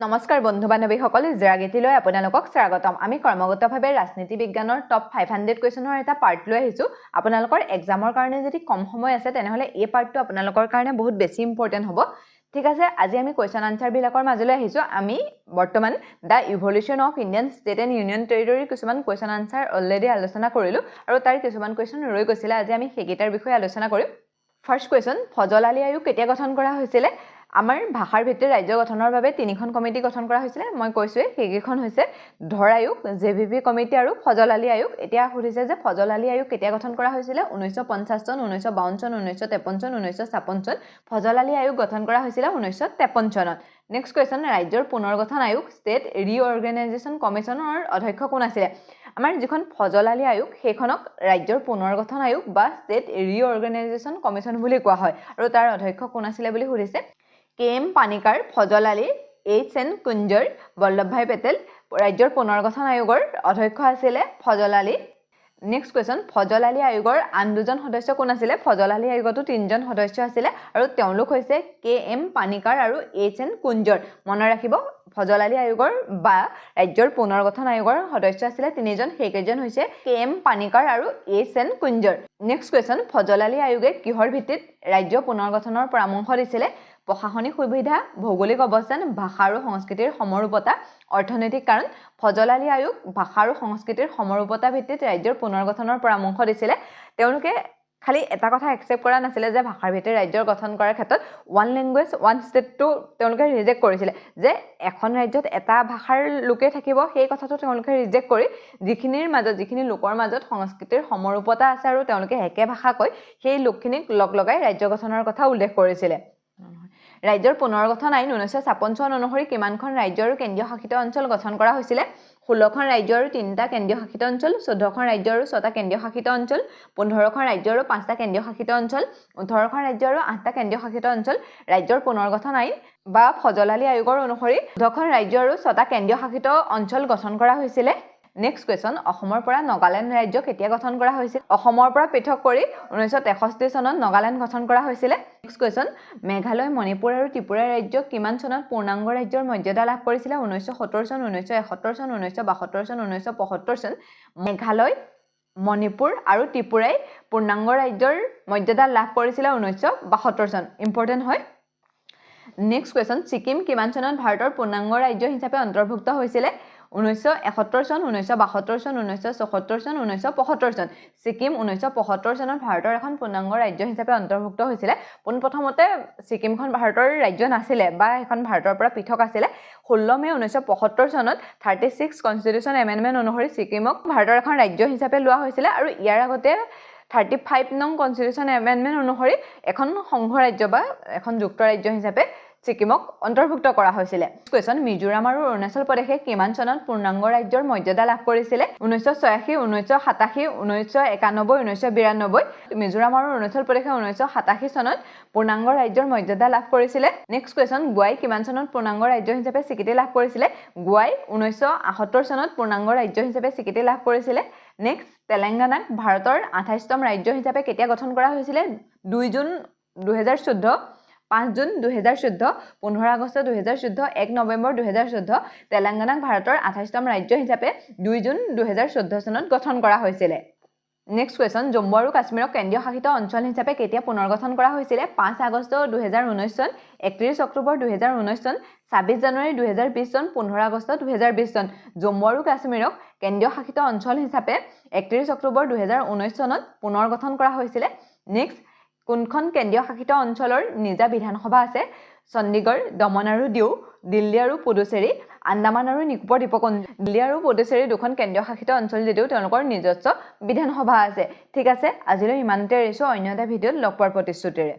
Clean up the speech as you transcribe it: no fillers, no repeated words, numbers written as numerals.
নমস্কাৰ বন্ধু বান্ধৱীসকল জৰাগীতিলৈ আপোনালোকক স্বাগতম আমি কৰ্মগতভাৱে ৰাজনীতি বিজ্ঞানৰ টপ 500 কোৱেশ্যনৰ এটা পাৰ্ট লৈ আহিছো আপোনালোকৰ এক্সামৰ কাৰণে যদি কম সময় আছে তেনেহলে এই পাৰ্টটো আপোনালোকৰ কাৰণে বহুত বেছি ইম্পৰ্টেন্ট হ'ব ঠিক আছে আজি আমি কোৱেশ্যন আনসাৰ বিলাকৰ মাজলৈ আহিছো আমি বৰ্তমান the evolution of Indian state and union territory কিছুমান কোৱেশ্যন আনসাৰ অলৰেডি আলোচনা কৰিলো আৰু তাৰ কিছুমান কোৱেশ্যন ৰৈ গৈছিল আজি আমি সেইকেইটাৰ বিষয়ে আলোচনা কৰিম ফাৰ্স্ট কোৱেশ্যন ফজল আলী আয়োগ কেতিয়া গঠন কৰা হৈছিল আমাৰ ভাষাৰ ভিত্তিত ৰাজ্য গঠনৰ বাবে তিনিখন কমিটি গঠন কৰা হৈছিল মই কৈছোৱে সেইকেইখন হৈছে ধৰ আয়োগ জেভিভি কমিটি আৰু ফজল আলী আয়োগ এতিয়া সুধিছে যে ফজল আলী আয়োগ কেতিয়া গঠন কৰা হৈছিল 1950 চন 1952 চন 1953 চন 1956 চন ফজল আলী আয়োগ গঠন কৰা হৈছিল 1953 চনত নেক্সট কোৱেশ্যন ৰাজ্যৰ পুনৰ্গঠন আয়োগ ষ্টেট ৰিঅৰ্গেনাইজেশ্যন কমিছনৰ অধ্যক্ষ কোন আছিল আমাৰ যিখন ফজল আলী আয়োগ সেইখনক ৰাজ্যৰ পুনৰ্গঠন আয়োগ বা ষ্টেট ৰিঅৰ্গেনাইজেশ্যন কমিছন বুলি কোৱা হয় আৰু তাৰ অধ্যক্ষ কোন আছিল বুলি সুধিছে কেএম পানিকাৰ ফজল আলী এইচ.এন. কুঞ্জৰ বল্লভভাই পেটেল ৰাজ্যৰ পুনৰ্গঠন আয়োগৰ অধ্যক্ষ আছিল ফজল আলী নেক্সট কোৱেশ্যন ফজল আলী আয়োগৰ আন দুজন সদস্য কোন আছিল ফজল আলী আয়োগতো তিনিজন সদস্য আছিল আৰু তেওঁলোক হৈছে কেএম পানিকাৰ আৰু এইচ.এন. কুঞ্জৰ মনত ৰাখিব ফজল আলী আয়োগৰ বা ৰাজ্যৰ পুনৰ্গঠন আয়োগৰ সদস্য আছিল তিনিজন সেইকেইজন হৈছে কেএম পানিকাৰ আৰু এইচ.এন. কুঞ্জৰ নেক্সট কোৱেশ্যন ফজল আলী আয়োগে কিহৰ ভিত্তিত ৰাজ্য পুনৰ্গঠনৰ পৰামৰ্শ দিছিল প্ৰশাসনিক সুবিধা ভৌগোলিক অৱস্থান ভাষা আৰু সংস্কৃতিৰ সমৰূপতা অৰ্থনৈতিক কাৰণ ফজল আলী আয়োগ ভাষা আৰু সংস্কৃতিৰ সমৰূপতা ভিত্তিত ৰাজ্যৰ পুনৰ্গঠনৰ পৰামৰ্শ দিছিল তেওঁলোকে খালি এটা কথা একচেপ্ট কৰা নাছিল যে ভাষাৰ ভিত্তিত ৰাজ্যৰ গঠন কৰাৰ ক্ষেত্ৰত ওৱান লেংগুৱেজ ওৱান ষ্টেটটো তেওঁলোকে ৰিজেক্ট কৰিছিল যে এখন ৰাজ্যত এটা ভাষাৰ লোকে থাকিব সেই কথাটো তেওঁলোকে ৰিজেক্ট কৰি যিখিনি লোকৰ মাজত সংস্কৃতিৰ সমৰূপতা আছে আৰু তেওঁলোকে একে ভাষা কয় সেই লোকখিনিক লগাই ৰাজ্য গঠনৰ কথা উল্লেখ কৰিছিল ৰাজ্যৰ পুনৰ্গঠন আইন 1956 চন অনুসৰি কিমানখন ৰাজ্য আৰু কেন্দ্ৰীয় শাসিত অঞ্চল গঠন কৰা হৈছিল 16খন ৰাজ্য আৰু 3টা কেন্দ্ৰীয় শাসিত অঞ্চল 14খন ৰাজ্য আৰু 6টা কেন্দ্ৰীয় শাসিত অঞ্চল 15খন ৰাজ্য আৰু 5টা কেন্দ্ৰীয় শাসিত অঞ্চল 18খন ৰাজ্য আৰু 8টা কেন্দ্ৰীয় শাসিত অঞ্চল ৰাজ্যৰ পুনৰ্গঠন আইন বা ফজল আলী আয়োগৰ অনুসৰি 14খন ৰাজ্য আৰু 6টা কেন্দ্ৰীয় শাসিত অঞ্চল গঠন কৰা হৈছিল নেক্সট কোৱেশ্যন অসমৰ পৰা নাগালেণ্ড ৰাজ্য কেতিয়া গঠন কৰা হৈছিল অসমৰ পৰা পৃথক কৰি 1963 চনত নাগালেণ্ড গঠন কৰা হৈছিল নেক্সট কোৱেশ্যন মেঘালয় মণিপুৰ আৰু ত্ৰিপুৰা ৰাজ্য কিমান চনত পূৰ্ণাংগ ৰাজ্যৰ মৰ্যাদা লাভ কৰিছিল 1970 চন 1971 চন 1972 চন 1975 চন মেঘালয় মণিপুৰ আৰু ত্ৰিপুৰাই পূৰ্ণাংগ ৰাজ্যৰ মৰ্যাদা লাভ কৰিছিল 1972 চন ইম্পৰ্টেন্ট হয় নেক্সট কোৱেশ্যন ছিকিম কিমান চনত ভাৰতৰ পূৰ্ণাংগ ৰাজ্য হিচাপে অন্তৰ্ভুক্ত হৈছিল 1971 চন 1972 চন 1974 চন 1975 চন ছিকিম 1975 চনত ভাৰতৰ এখন পূৰ্ণাংগ ৰাজ্য হিচাপে অন্তৰ্ভুক্ত হৈছিল পোনপ্ৰথমতে ছিকিমখন ভাৰতৰ ৰাজ্য নাছিল বা এখন ভাৰতৰ পৰা পৃথক আছিল 16 মে 1975 চনত 36 কনষ্টিটিউচন এমেণ্ডমেণ্ট অনুসৰি ছিকিমক ভাৰতৰ এখন ৰাজ্য হিচাপে লোৱা হৈছিল আৰু ইয়াৰ আগতে 35 নং কনষ্টিটিউচন এমেণ্ডমেণ্ট অনুসৰি এখন সংঘ ৰাজ্য বা এখন যুক্ত ৰাজ্য হিচাপে ছিকিমক অন্তৰ্ভুক্ত কৰা হৈছিল কোৱেশ্যন মিজোৰাম আৰু অৰুণাচল প্ৰদেশে কিমান চনত পূৰ্ণাংগ ৰাজ্যৰ মৰ্যাদা লাভ কৰিছিল 1986 1987 1991 1992 মিজোৰাম আৰু অৰুণাচল প্ৰদেশে 1987 চনত পূৰ্ণাংগ ৰাজ্যৰ মৰ্যাদা লাভ কৰিছিল নেক্সট কোৱেশ্যন গোৱাই কিমান চনত পূৰ্ণাংগ ৰাজ্য হিচাপে স্বীকৃতি লাভ কৰিছিল গোৱাই 1978 চনত পূৰ্ণাংগ ৰাজ্য হিচাপে স্বীকৃতি লাভ কৰিছিল নেক্সট তেলেংগানাক ভাৰতৰ 28তম ৰাজ্য হিচাপে কেতিয়া গঠন কৰা হৈছিল 2 জুন 2014 5 জুন 2014 15 আগষ্ট 2014 1 নৱেম্বৰ 2014 তেলেংগানাক ভাৰতৰ 28তম ৰাজ্য হিচাপে 2 জুন 2014 চনত গঠন কৰা হৈছিল নেক্সট কোৱেশ্যন জম্মু আৰু কাশ্মীৰক কেন্দ্ৰীয় শাসিত অঞ্চল হিচাপে কেতিয়া পুনৰ্গঠন কৰা হৈছিল 5 আগষ্ট 2019 চন 31 অক্টোবৰ 2019 চন 26 জানুৱাৰী 2020 চন 15 আগষ্ট 2020 চন জম্মু আৰু কাশ্মীৰক কেন্দ্ৰীয় শাসিত অঞ্চল হিচাপে 31 অক্টোবৰ 2019 চনত পুনৰ্গঠন কৰা হৈছিল নেক্সট কোনখন কেন্দ্ৰীয় শাসিত অঞ্চলৰ নিজা বিধানসভা আছে চণ্ডীগড় দমন আৰু দিউ দিল্লী আৰু পুডুচেৰী আন্দামান আৰু নিকোবৰ দ্বীপপুঞ্জ দিল্লী আৰু পুডুচেৰী দুখন কেন্দ্ৰীয় শাসিত অঞ্চল যদিও তেওঁলোকৰ নিজস্ব বিধানসভা আছে ঠিক আছে আজিলৈ ইমানতে এৰিছো অন্য এটা ভিডিঅ'ত লগ পোৱাৰ প্ৰতিশ্ৰুতিৰে